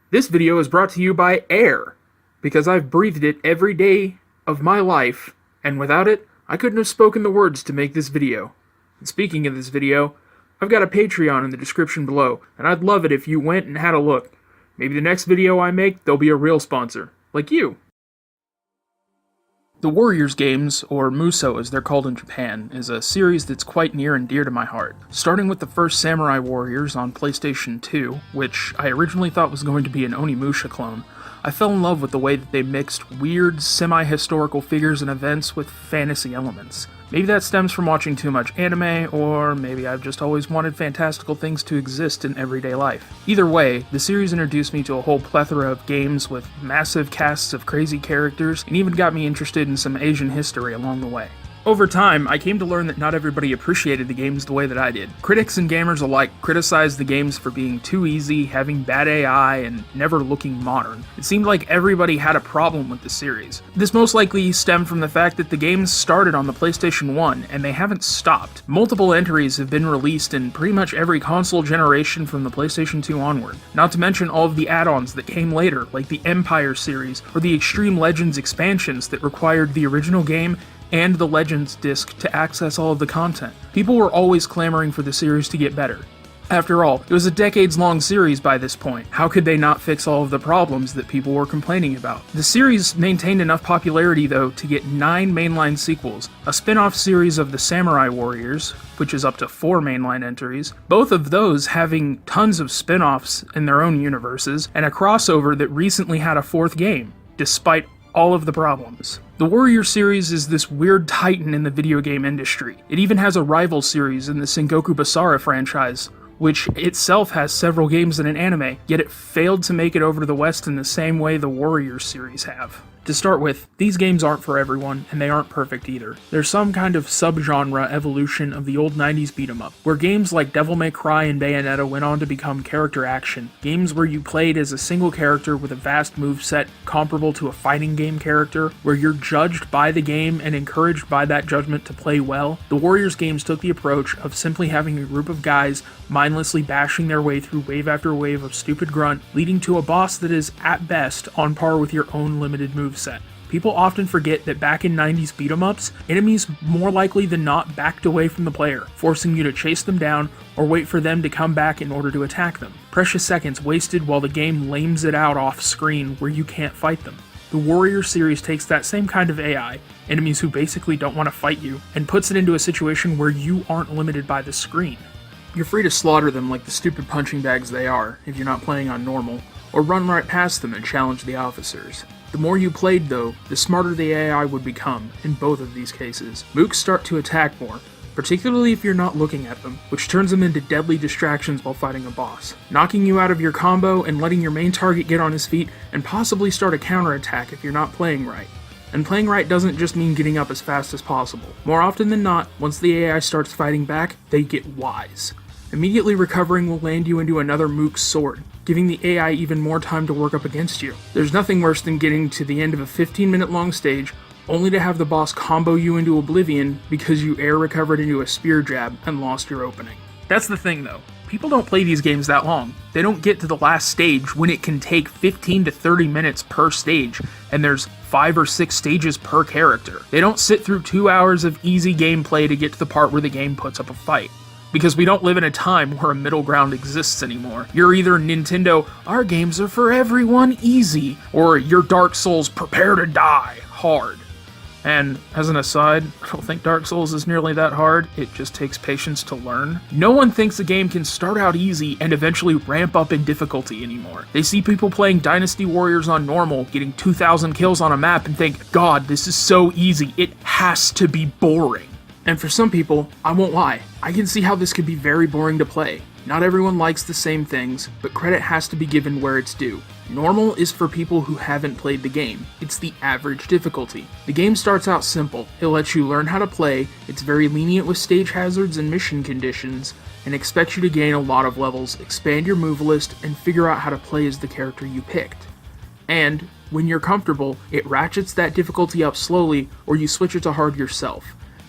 This video is brought to you by air, because I've breathed it every day of my life, and without it, I couldn't have spoken the words to make this video. And speaking of this video, I've got a Patreon in the description below, and I'd love it if you went and had a look. Maybe the next video I make, there'll be a real sponsor, like you. The Warriors games, or Musou as they're called in Japan, is a series that's quite near and dear to my heart. Starting with the first Samurai Warriors on PlayStation 2, which I originally thought was going to be an Onimusha clone, I fell in love with the way that they mixed weird, semi-historical figures and events with fantasy elements. Maybe that stems from watching too much anime, or maybe I've just always wanted fantastical things to exist in everyday life. Either way, the series introduced me to a whole plethora of games with massive casts of crazy characters, and even got me interested in some Asian history along the way. Over time, I came to learn that not everybody appreciated the games the way that I did. Critics and gamers alike criticized the games for being too easy, having bad AI, and never looking modern. It seemed like everybody had a problem with the series. This most likely stemmed from the fact that the games started on the PlayStation 1, and they haven't stopped. Multiple entries have been released in pretty much every console generation from the PlayStation 2 onward. Not to mention all of the add-ons that came later, like the Empire series, or the Extreme Legends expansions that required the original game and the Legends disc to access all of the content. People were always clamoring for the series to get better. After all, it was a decades-long series by this point. How could they not fix all of the problems that people were complaining about? The series maintained enough popularity, though, to get 9 mainline sequels, a spin-off series of the Samurai Warriors, which is up to 4 mainline entries, both of those having tons of spin-offs in their own universes, and a crossover that recently had a 4th game, despite all of the problems. The Warrior series is this weird titan in the video game industry. It even has a rival series in the Sengoku Basara franchise, which itself has several games and an anime, yet it failed to make it over to the West in the same way the Warrior series have. To start with, these games aren't for everyone, and they aren't perfect either. There's some kind of subgenre evolution of the old 90s beat-em-up, where games like Devil May Cry and Bayonetta went on to become character action, games where you played as a single character with a vast moveset comparable to a fighting game character, where you're judged by the game and encouraged by that judgment to play well. The Warriors games took the approach of simply having a group of guys mindlessly bashing their way through wave after wave of stupid grunt, leading to a boss that is, at best, on par with your own limited moveset. People often forget that back in 90s beat-em-ups, enemies more likely than not backed away from the player, forcing you to chase them down or wait for them to come back in order to attack them. Precious seconds wasted while the game lames it out off screen where you can't fight them. The Warrior series takes that same kind of AI, enemies who basically don't want to fight you, and puts it into a situation where you aren't limited by the screen. You're free to slaughter them like the stupid punching bags they are, if you're not playing on normal, or run right past them and challenge the officers. The more you played, though, the smarter the AI would become, in both of these cases. Mooks start to attack more, particularly if you're not looking at them, which turns them into deadly distractions while fighting a boss, knocking you out of your combo and letting your main target get on his feet and possibly start a counterattack if you're not playing right. And playing right doesn't just mean getting up as fast as possible. More often than not, once the AI starts fighting back, they get wise. Immediately recovering will land you into another Mook's sword, giving the AI even more time to work up against you. There's nothing worse than getting to the end of a 15-minute long stage, only to have the boss combo you into oblivion because you air recovered into a spear jab and lost your opening. That's the thing though, people don't play these games that long. They don't get to the last stage when it can take 15 to 30 minutes per stage, and there's 5 or 6 stages per character. They don't sit through 2 hours of easy gameplay to get to the part where the game puts up a fight. Because we don't live in a time where a middle ground exists anymore. You're either Nintendo, our games are for everyone easy, or you're Dark Souls, prepare to die, hard. And as an aside, I don't think Dark Souls is nearly that hard, it just takes patience to learn. No one thinks a game can start out easy and eventually ramp up in difficulty anymore. They see people playing Dynasty Warriors on normal, getting 2,000 kills on a map and think, God, this is so easy, it has to be boring. And for some people, I won't lie, I can see how this could be very boring to play. Not everyone likes the same things, but credit has to be given where it's due. Normal is for people who haven't played the game. It's the average difficulty. The game starts out simple. It lets you learn how to play, it's very lenient with stage hazards and mission conditions, and expects you to gain a lot of levels, expand your move list, and figure out how to play as the character you picked. And, when you're comfortable, it ratchets that difficulty up slowly, or you switch it to hard yourself.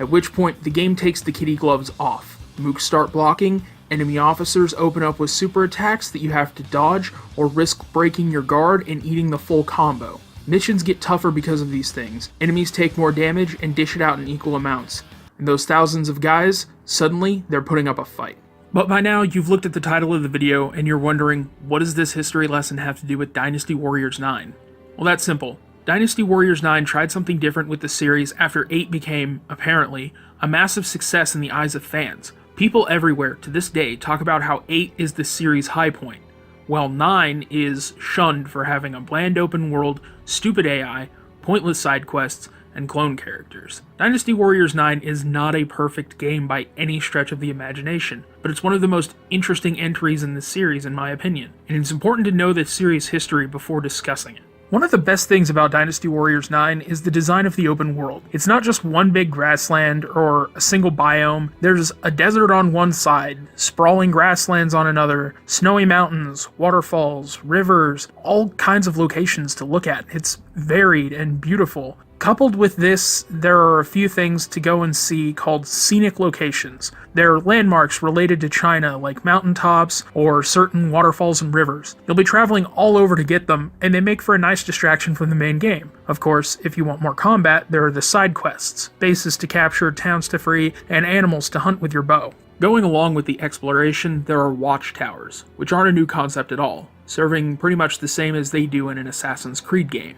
At which point, the game takes the kitty gloves off. Mooks start blocking, Enemy officers open up with super attacks that you have to dodge or risk breaking your guard and eating the full combo. Missions get tougher because of these things. Enemies take more damage and dish it out in equal amounts. And those thousands of guys, suddenly, they're putting up a fight. But by now, you've looked at the title of the video and you're wondering, what does this history lesson have to do with Dynasty Warriors 9? Well, that's simple. Dynasty Warriors 9 tried something different with the series after 8 became, apparently, a massive success in the eyes of fans. People everywhere, to this day, talk about how 8 is the series' high point, while 9 is shunned for having a bland open world, stupid AI, pointless side quests, and clone characters. Dynasty Warriors 9 is not a perfect game by any stretch of the imagination, but it's one of the most interesting entries in the series in my opinion, and it's important to know the series' history before discussing it. One of the best things about Dynasty Warriors 9 is the design of the open world. It's not just one big grassland or a single biome. There's a desert on one side, sprawling grasslands on another, snowy mountains, waterfalls, rivers, all kinds of locations to look at. It's varied and beautiful. Coupled with this, there are a few things to go and see called scenic locations. They're landmarks related to China, like mountaintops or certain waterfalls and rivers. You'll be traveling all over to get them, and they make for a nice distraction from the main game. Of course, if you want more combat, there are the side quests, bases to capture, towns to free, and animals to hunt with your bow. Going along with the exploration, there are watchtowers, which aren't a new concept at all, serving pretty much the same as they do in an Assassin's Creed game.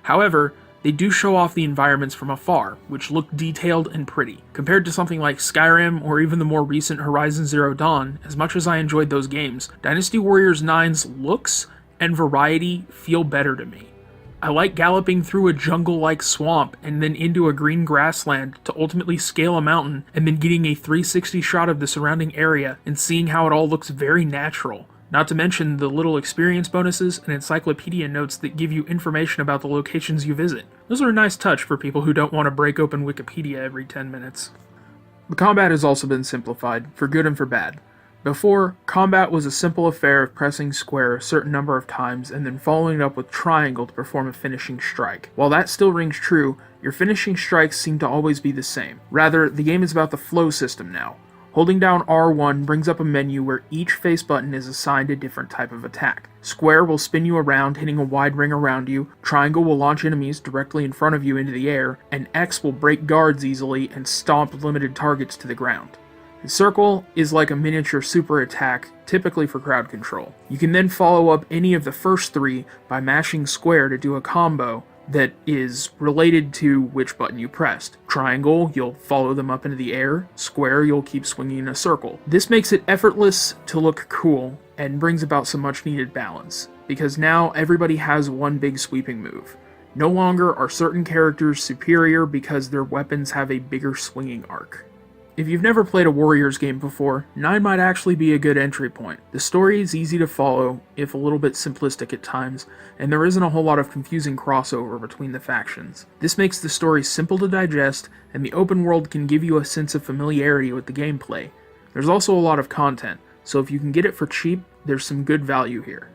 However, they do show off the environments from afar, which look detailed and pretty. Compared to something like Skyrim or even the more recent Horizon Zero Dawn, as much as I enjoyed those games, Dynasty Warriors 9's looks and variety feel better to me. I like galloping through a jungle-like swamp and then into a green grassland to ultimately scale a mountain and then getting a 360 shot of the surrounding area and seeing how it all looks very natural. Not to mention the little experience bonuses and encyclopedia notes that give you information about the locations you visit. Those are a nice touch for people who don't want to break open Wikipedia every 10 minutes. The combat has also been simplified, for good and for bad. Before, combat was a simple affair of pressing square a certain number of times and then following it up with triangle to perform a finishing strike. While that still rings true, your finishing strikes seem to always be the same. Rather, the game is about the flow system now. Holding down R1 brings up a menu where each face button is assigned a different type of attack. Square will spin you around, hitting a wide ring around you, triangle will launch enemies directly in front of you into the air, and X will break guards easily and stomp limited targets to the ground. The circle is like a miniature super attack, typically for crowd control. You can then follow up any of the first three by mashing square to do a combo that is related to which button you pressed. Triangle, you'll follow them up into the air. Square, you'll keep swinging in a circle. This makes it effortless to look cool and brings about some much needed balance, because now everybody has one big sweeping move. No longer are certain characters superior because their weapons have a bigger swinging arc. If you've never played a Warriors game before, 9 might actually be a good entry point. The story is easy to follow, if a little bit simplistic at times, and there isn't a whole lot of confusing crossover between the factions. This makes the story simple to digest, and the open world can give you a sense of familiarity with the gameplay. There's also a lot of content, so if you can get it for cheap, there's some good value here.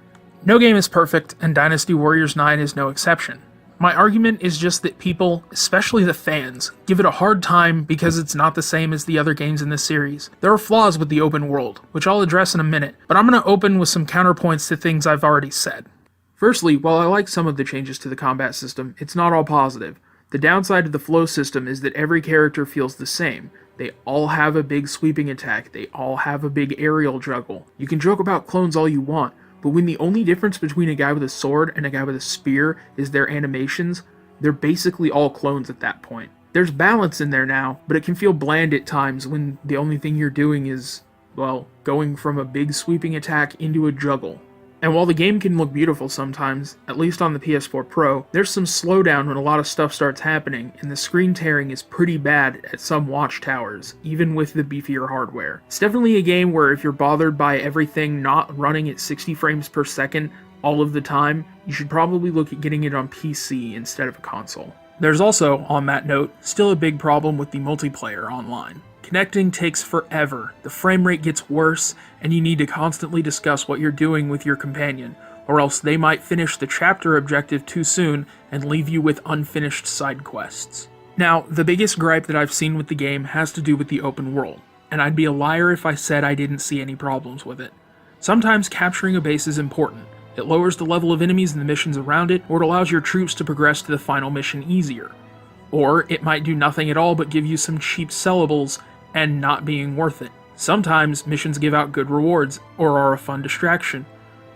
No game is perfect, and Dynasty Warriors 9 is no exception. My argument is just that people, especially the fans, give it a hard time because it's not the same as the other games in this series. There are flaws with the open world, which I'll address in a minute, but I'm going to open with some counterpoints to things I've already said. Firstly, while I like some of the changes to the combat system, it's not all positive. The downside of the flow system is that every character feels the same. They all have a big sweeping attack, they all have a big aerial juggle. You can joke about clones all you want, but when the only difference between a guy with a sword and a guy with a spear is their animations, they're basically all clones at that point. There's balance in there now, but it can feel bland at times when the only thing you're doing is, well, going from a big sweeping attack into a juggle. And while the game can look beautiful sometimes, at least on the PS4 Pro, there's some slowdown when a lot of stuff starts happening, and the screen tearing is pretty bad at some watchtowers, even with the beefier hardware. It's definitely a game where if you're bothered by everything not running at 60 frames per second all of the time, you should probably look at getting it on PC instead of a console. There's also, on that note, still a big problem with the multiplayer online. Connecting takes forever, the frame rate gets worse, and you need to constantly discuss what you're doing with your companion, or else they might finish the chapter objective too soon and leave you with unfinished side quests. Now, the biggest gripe that I've seen with the game has to do with the open world. and I'd be a liar if I said I didn't see any problems with it. Sometimes capturing a base is important. It lowers the level of enemies and the missions around it, or it allows your troops to progress to the final mission easier. Or it might do nothing at all but give you some cheap sellables and not being worth it. Sometimes missions give out good rewards, or are a fun distraction.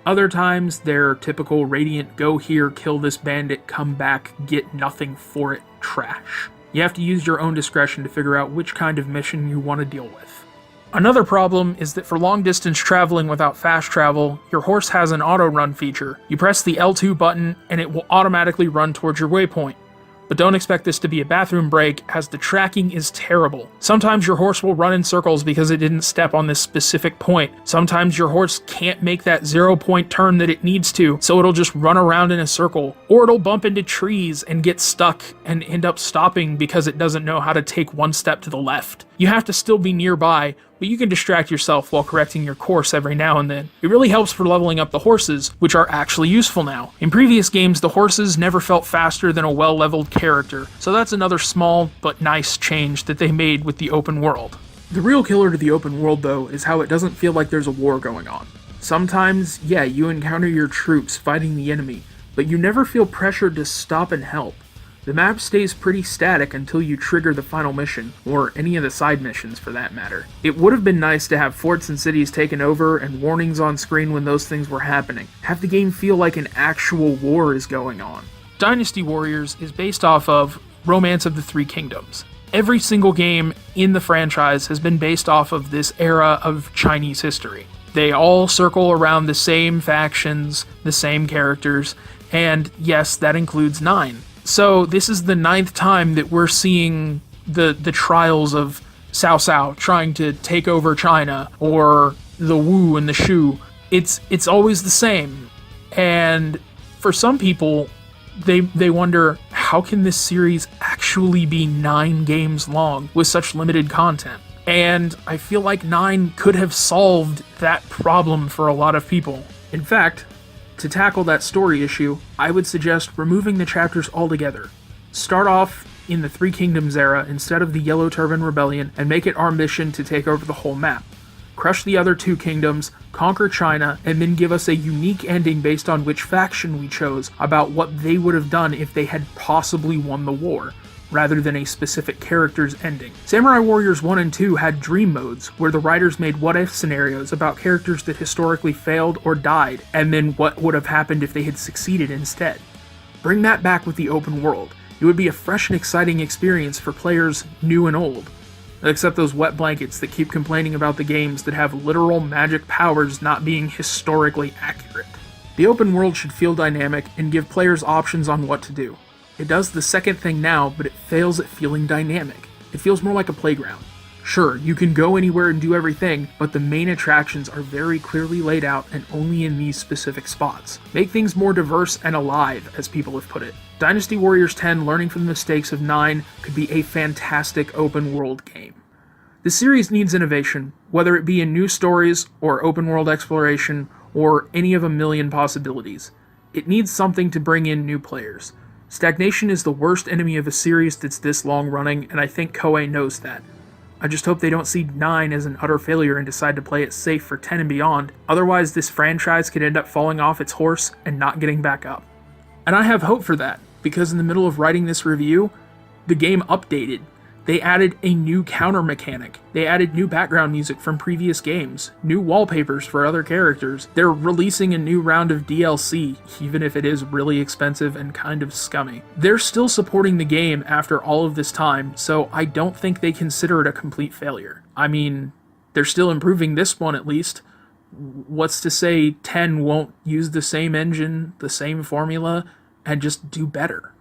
Other times, they're typical Radiant go here, kill this bandit, come back, get nothing for it trash. You have to use your own discretion to figure out which kind of mission you want to deal with. Another problem is that for long distance traveling without fast travel, your horse has an auto run feature. You press the L2 button and it will automatically run towards your waypoint. But don't expect this to be a bathroom break, as the tracking is terrible. Sometimes your horse will run in circles because it didn't step on this specific point. Sometimes your horse can't make that 0-point turn that it needs to, so it'll just run around in a circle. Or it'll bump into trees and get stuck and end up stopping because it doesn't know how to take one step to the left. You have to still be nearby, but you can distract yourself while correcting your course every now and then. It really helps for leveling up the horses, which are actually useful now. In previous games, the horses never felt faster than a well-leveled character, so that's another small but nice change that they made with the open world. The real killer to the open world, though, is how it doesn't feel like there's a war going on. Sometimes, yeah, you encounter your troops fighting the enemy, but you never feel pressured to stop and help. The map stays pretty static until you trigger the final mission, or any of the side missions for that matter. It would have been nice to have forts and cities taken over and warnings on screen when those things were happening. Have the game feel like an actual war is going on. Dynasty Warriors is based off of Romance of the Three Kingdoms. Every single game in the franchise has been based off of this era of Chinese history. They all circle around the same factions, the same characters, and yes, that includes 9. So this is the 9th time that we're seeing the trials of Cao Cao trying to take over China, or the Wu and the Shu. It's always the same. And for some people, they wonder, how can this series actually be 9 games long with such limited content? And I feel like 9 could have solved that problem for a lot of people. In fact, to tackle that story issue, I would suggest removing the chapters altogether. Start off in the Three Kingdoms era instead of the Yellow Turban Rebellion, and make it our mission to take over the whole map. Crush the other 2 kingdoms, conquer China, and then give us a unique ending based on which faction we chose about what they would have done if they had possibly won the war, rather than a specific character's ending. Samurai Warriors 1 and 2 had dream modes, where the writers made what-if scenarios about characters that historically failed or died, and then what would have happened if they had succeeded instead. Bring that back with the open world. It would be a fresh and exciting experience for players new and old. Except those wet blankets that keep complaining about the games that have literal magic powers not being historically accurate. The open world should feel dynamic and give players options on what to do. It does the second thing now, but it fails at feeling dynamic. It feels more like a playground. Sure, you can go anywhere and do everything, but the main attractions are very clearly laid out and only in these specific spots. Make things more diverse and alive, as people have put it. Dynasty Warriors 10, learning from the mistakes of 9, could be a fantastic open world game. The series needs innovation, whether it be in new stories, or open world exploration, or any of a million possibilities. It needs something to bring in new players. Stagnation is the worst enemy of a series that's this long running, and I think Koei knows that. I just hope they don't see 9 as an utter failure and decide to play it safe for 10 and beyond, otherwise this franchise could end up falling off its horse and not getting back up. And I have hope for that, because in the middle of writing this review, the game updated. They added a new counter mechanic. They added new background music from previous games, new wallpapers for other characters. They're releasing a new round of DLC, even if it is really expensive and kind of scummy. They're still supporting the game after all of this time, so I don't think they consider it a complete failure. I mean, they're still improving this one at least. What's to say 10 won't use the same engine, the same formula, and just do better?